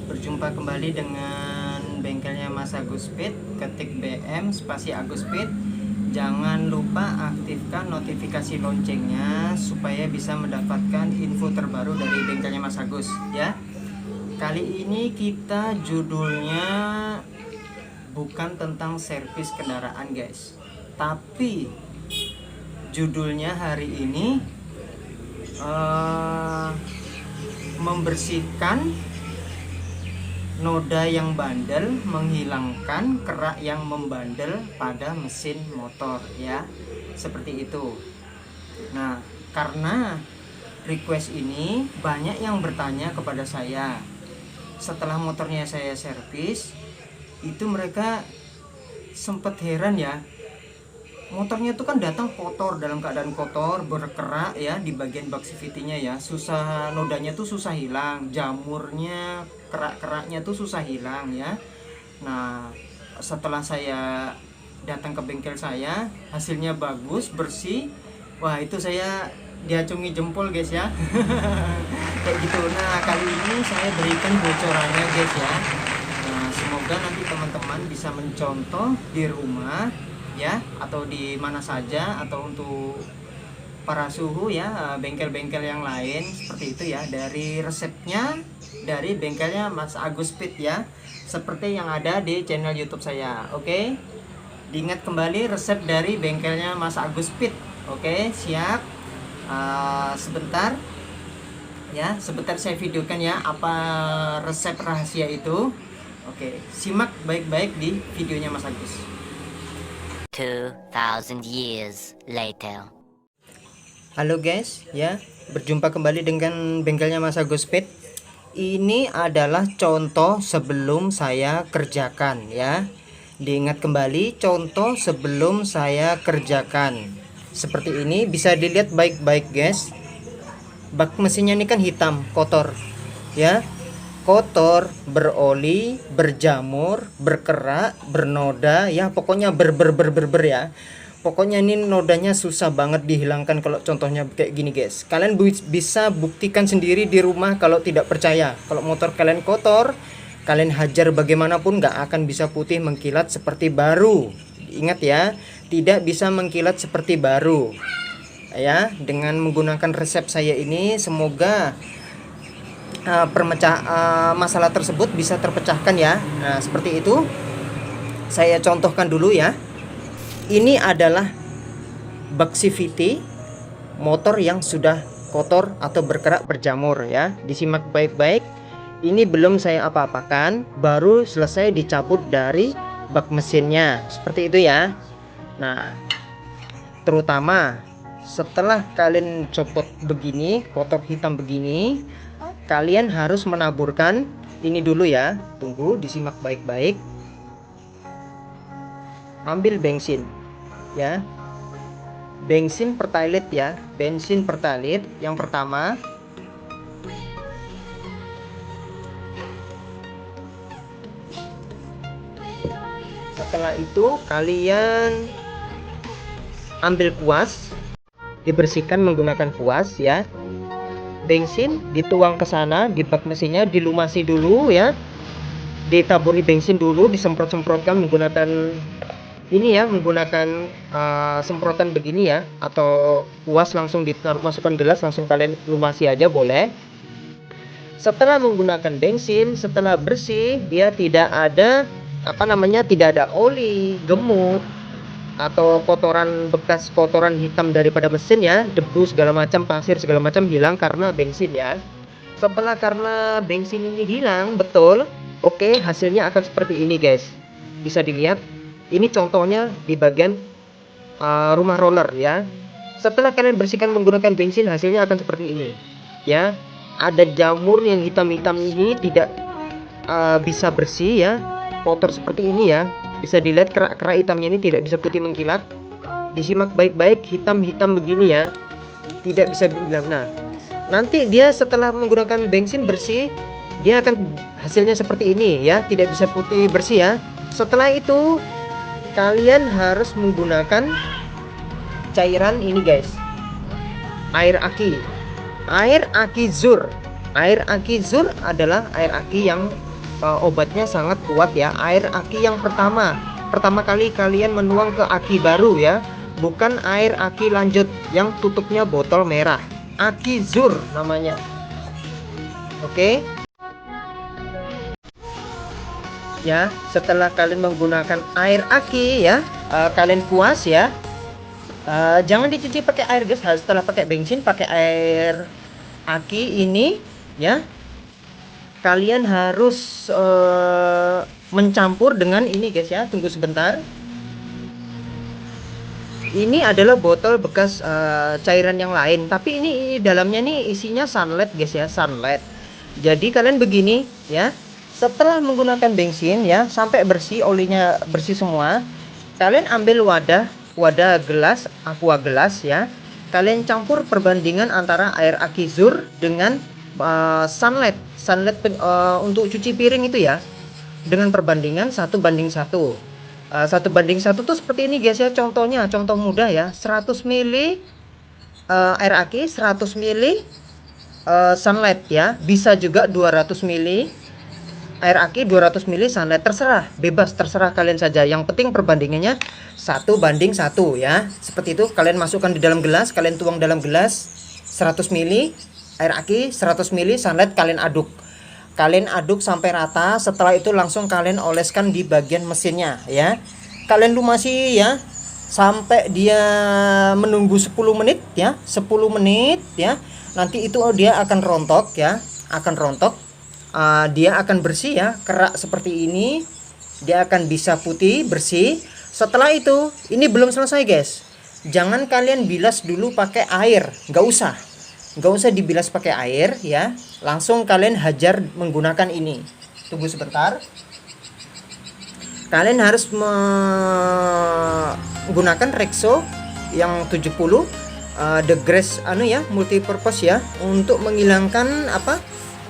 berjumpa kembali dengan bengkelnya Mas Agus Speed. Ketik BM spasi Agus Speed. Jangan lupa aktifkan notifikasi loncengnya supaya bisa mendapatkan info terbaru dari bengkelnya Mas Agus ya. Kali ini kita judulnya bukan tentang servis kendaraan guys, tapi judulnya hari ini membersihkan noda yang bandel, menghilangkan kerak yang membandel pada mesin motor ya, seperti itu. Nah, karena request ini banyak yang bertanya kepada saya setelah motornya saya servis, itu mereka sempat heran ya, motornya itu kan datang kotor, dalam keadaan kotor, berkerak ya di bagian bak CVT-nya ya, susah, nodanya tuh susah hilang, jamurnya, kerak-keraknya tuh susah hilang ya. Nah, setelah saya datang ke bengkel saya, hasilnya bagus, bersih. Wah, itu saya diacungi jempol guys ya. Kayak gitu. Nah, kali ini saya berikan bocorannya guys ya. Nah, semoga nanti teman-teman bisa mencontoh di rumah ya, atau di mana saja, atau untuk para suhu ya, bengkel-bengkel yang lain seperti itu ya, dari resepnya dari bengkelnya Mas Agus Speed ya, seperti yang ada di channel YouTube saya. Oke, diingat kembali resep dari bengkelnya Mas Agus Speed. Oke, siap. Sebentar ya, sebentar saya videokan ya apa resep rahasia itu. Oke, simak baik-baik di videonya Mas Agus. 2000 years later. Halo guys ya, berjumpa kembali dengan bengkelnya Mas Agus Speed. Ini adalah contoh sebelum saya kerjakan ya. Diingat kembali contoh sebelum saya kerjakan. Seperti ini, bisa dilihat baik-baik guys. Bak mesinnya ini kan hitam, kotor ya. Kotor, beroli, berjamur, berkerak, bernoda ya, pokoknya ber ya. Pokoknya ini nodanya susah banget dihilangkan kalau contohnya kayak gini guys. Kalian bisa buktikan sendiri di rumah kalau tidak percaya. Kalau motor kalian kotor, kalian hajar bagaimanapun nggak akan bisa putih mengkilat seperti baru. Ingat ya, tidak bisa mengkilat seperti baru ya. Dengan menggunakan resep saya ini, semoga masalah tersebut bisa terpecahkan ya. Nah, seperti itu. Saya contohkan dulu ya. Ini adalah bak CVT motor yang sudah kotor atau berkerak berjamur ya. Disimak baik-baik. Ini belum saya apa-apakan, baru selesai dicabut dari bak mesinnya. Seperti itu ya. Nah, terutama setelah kalian copot begini, kotor hitam begini, kalian harus menaburkan ini dulu ya. Tunggu, disimak baik-baik. Ambil bensin ya, bensin pertalite ya, bensin pertalite yang pertama. Setelah itu kalian ambil kuas, dibersihkan menggunakan kuas ya. Bensin dituang ke sana di bak mesinnya, dilumasi dulu ya, ditaburi bensin dulu, disemprot-semprotkan menggunakan ini ya, menggunakan semprotan begini ya, atau kuas langsung masukkan gelas, langsung kalian lumasi aja boleh. Setelah menggunakan bensin, setelah bersih, dia tidak ada tidak ada oli, gemuk, atau kotoran, bekas kotoran hitam daripada mesin ya, debu segala macam, pasir segala macam hilang karena bensin ya. Karena bensin ini hilang betul, oke, hasilnya akan seperti ini guys. Bisa dilihat, ini contohnya di bagian rumah roller ya. Setelah kalian bersihkan menggunakan bensin, hasilnya akan seperti ini ya. Ada jamur yang hitam-hitam ini tidak bisa bersih ya, kotor seperti ini ya. Bisa dilihat kerak-kerak hitamnya ini tidak bisa putih mengkilat. Disimak baik-baik, hitam-hitam begini ya, tidak bisa dibilang. Nah, nanti dia setelah menggunakan bensin bersih, dia akan hasilnya seperti ini ya, tidak bisa putih bersih ya. Setelah itu kalian harus menggunakan cairan ini guys, air aki Zur. Air aki Zur adalah air aki yang obatnya sangat kuat ya. Air aki yang pertama kali kalian menuang ke aki baru ya, bukan air aki lanjut yang tutupnya botol merah. Aki Zur namanya. Oke. Ya, setelah kalian menggunakan air aki ya, kalian kuas ya. Jangan dicuci pakai air guys. Setelah pakai bensin, pakai air aki ini ya, kalian harus mencampur dengan ini guys ya. Tunggu sebentar. Ini adalah botol bekas cairan yang lain, tapi ini dalamnya nih isinya sunlight guys ya, sunlight. Jadi kalian begini ya, setelah menggunakan bensin ya, sampai bersih, olinya bersih semua, kalian ambil wadah gelas, aqua gelas ya, kalian campur perbandingan antara air aki Zur dengan sunlight untuk cuci piring itu ya, dengan perbandingan 1:1. 1:1 tuh seperti ini guys ya, contohnya, contoh mudah ya. 100 ml air aki, 100 ml sunlight ya. Bisa juga 200 ml air aki, 200 ml sunlight, terserah, bebas, terserah kalian saja. Yang penting perbandingannya 1:1 ya. Seperti itu, kalian masukkan di dalam gelas, kalian tuang dalam gelas 100 ml air aki, 100 ml sunlight, kalian aduk. Kalian aduk sampai rata. Setelah itu langsung kalian oleskan di bagian mesinnya ya. Kalian lumasi ya sampai dia menunggu 10 menit ya. 10 menit ya. Nanti itu dia akan rontok ya. Akan rontok. Dia akan bersih ya, kerak seperti ini. Dia akan bisa putih, bersih. Setelah itu, ini belum selesai guys. Jangan kalian bilas dulu pakai air, nggak usah dibilas pakai air ya, langsung kalian hajar menggunakan ini. Tunggu sebentar. Kalian harus menggunakan Rexo yang 70 The Grace ya, multipurpose ya, untuk menghilangkan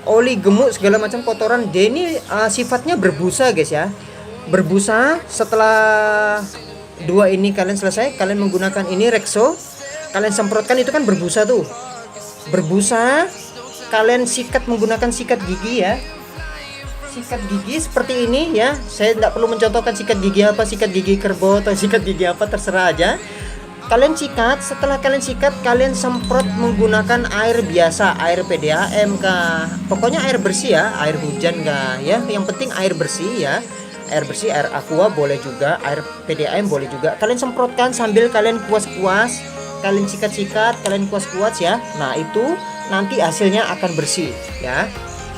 oli gemuk segala macam kotoran. Dia ini sifatnya berbusa guys ya, berbusa. Setelah dua ini kalian selesai, kalian menggunakan ini Rexo, kalian semprotkan, itu kan berbusa tuh, berbusa. Kalian sikat menggunakan sikat gigi ya, sikat gigi seperti ini ya. Saya tidak perlu mencontohkan sikat gigi apa, sikat gigi kerbau atau sikat gigi apa, terserah aja. Kalian sikat. Setelah kalian sikat, kalian semprot menggunakan air biasa, air PDAM kah, pokoknya air bersih ya, air hujan kah ya, yang penting air bersih ya. Air bersih, air aqua boleh juga, air PDAM boleh juga. Kalian semprotkan sambil kalian kuas-kuas, kalian sikat-sikat, kalian kuas-kuas ya. Nah itu nanti hasilnya akan bersih ya,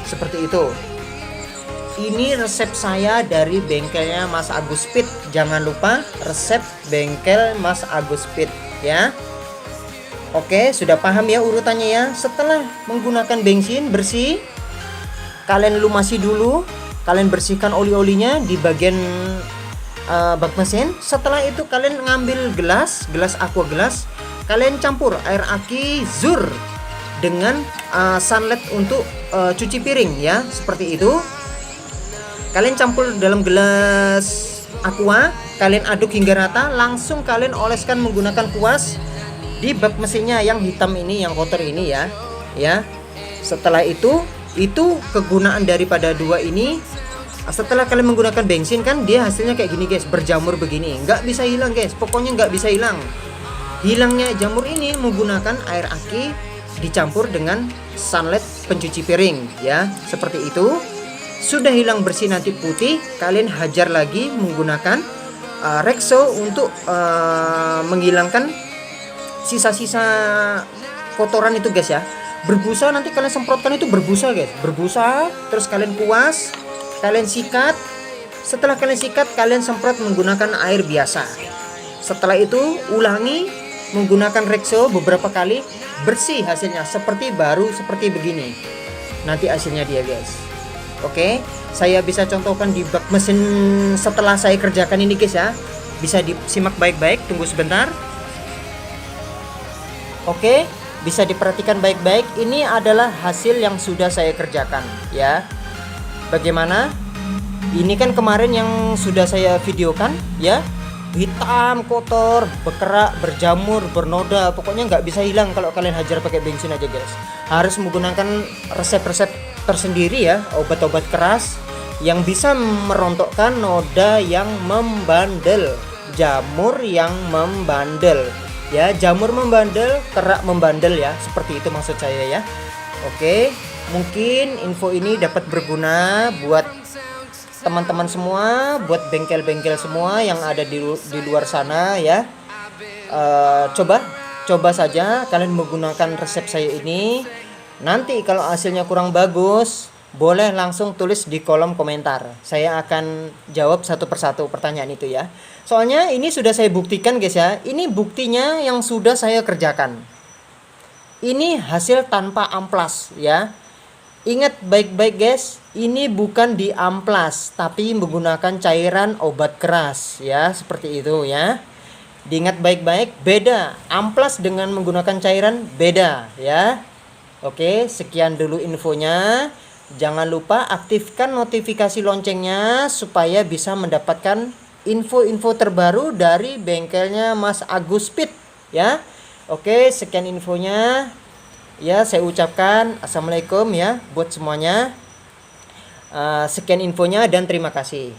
seperti itu. Ini resep saya dari bengkelnya Mas Agus Speed. Jangan lupa resep bengkel Mas Agus Speed ya. Oke, sudah paham ya urutannya ya. Setelah menggunakan bensin bersih, kalian lumasi dulu, kalian bersihkan oli-olinya di bagian bak mesin. Setelah itu kalian ngambil gelas aqua gelas, kalian campur air aki Zur dengan sunlight untuk cuci piring ya, seperti itu. Kalian campur dalam gelas aqua, kalian aduk hingga rata, langsung kalian oleskan menggunakan kuas di bak mesinnya yang hitam ini, yang kotor ini ya. Setelah itu kegunaan daripada dua ini. Setelah kalian menggunakan bensin kan dia hasilnya kayak gini guys, berjamur begini, nggak bisa hilang guys, pokoknya nggak bisa hilang. Hilangnya jamur ini menggunakan air aki dicampur dengan sunlight pencuci piring ya, seperti itu. Sudah hilang bersih nanti putih, kalian hajar lagi menggunakan Rexo untuk menghilangkan sisa-sisa kotoran itu guys ya. Berbusa nanti kalian semprotkan, itu berbusa guys, berbusa. Terus kalian kuas, kalian sikat. Setelah kalian sikat, kalian semprot menggunakan air biasa. Setelah itu ulangi menggunakan Rexo beberapa kali, bersih hasilnya seperti baru, seperti begini nanti hasilnya dia guys. Oke, saya bisa contohkan di bak mesin setelah saya kerjakan ini guys ya. Bisa disimak baik-baik, tunggu sebentar. Oke, bisa diperhatikan baik-baik. Ini adalah hasil yang sudah saya kerjakan ya. Bagaimana? Ini kan kemarin yang sudah saya videokan ya. Hitam, kotor, berkerak, berjamur, bernoda, pokoknya nggak bisa hilang kalau kalian hajar pakai bensin aja guys. Harus menggunakan resep-resep tersendiri ya, obat-obat keras yang bisa merontokkan noda yang membandel. Jamur yang membandel ya, jamur membandel, kerak membandel ya, seperti itu maksud saya ya. Oke, mungkin info ini dapat berguna buat teman-teman semua, buat bengkel-bengkel semua yang ada di luar sana ya. Coba saja kalian menggunakan resep saya ini. Nanti kalau hasilnya kurang bagus, boleh langsung tulis di kolom komentar. Saya akan jawab satu persatu pertanyaan itu ya. Soalnya ini sudah saya buktikan guys ya. Ini buktinya yang sudah saya kerjakan. Ini hasil tanpa amplas ya. Ingat baik-baik guys, ini bukan di amplas tapi menggunakan cairan obat keras ya, seperti itu ya. Diingat baik-baik, beda. Amplas dengan menggunakan cairan beda ya. Oke, sekian dulu infonya. Jangan lupa aktifkan notifikasi loncengnya supaya bisa mendapatkan info-info terbaru dari bengkelnya Mas Agus Speed ya. Oke, sekian infonya. Ya, saya ucapkan assalamualaikum ya buat semuanya. Sekian infonya dan terima kasih.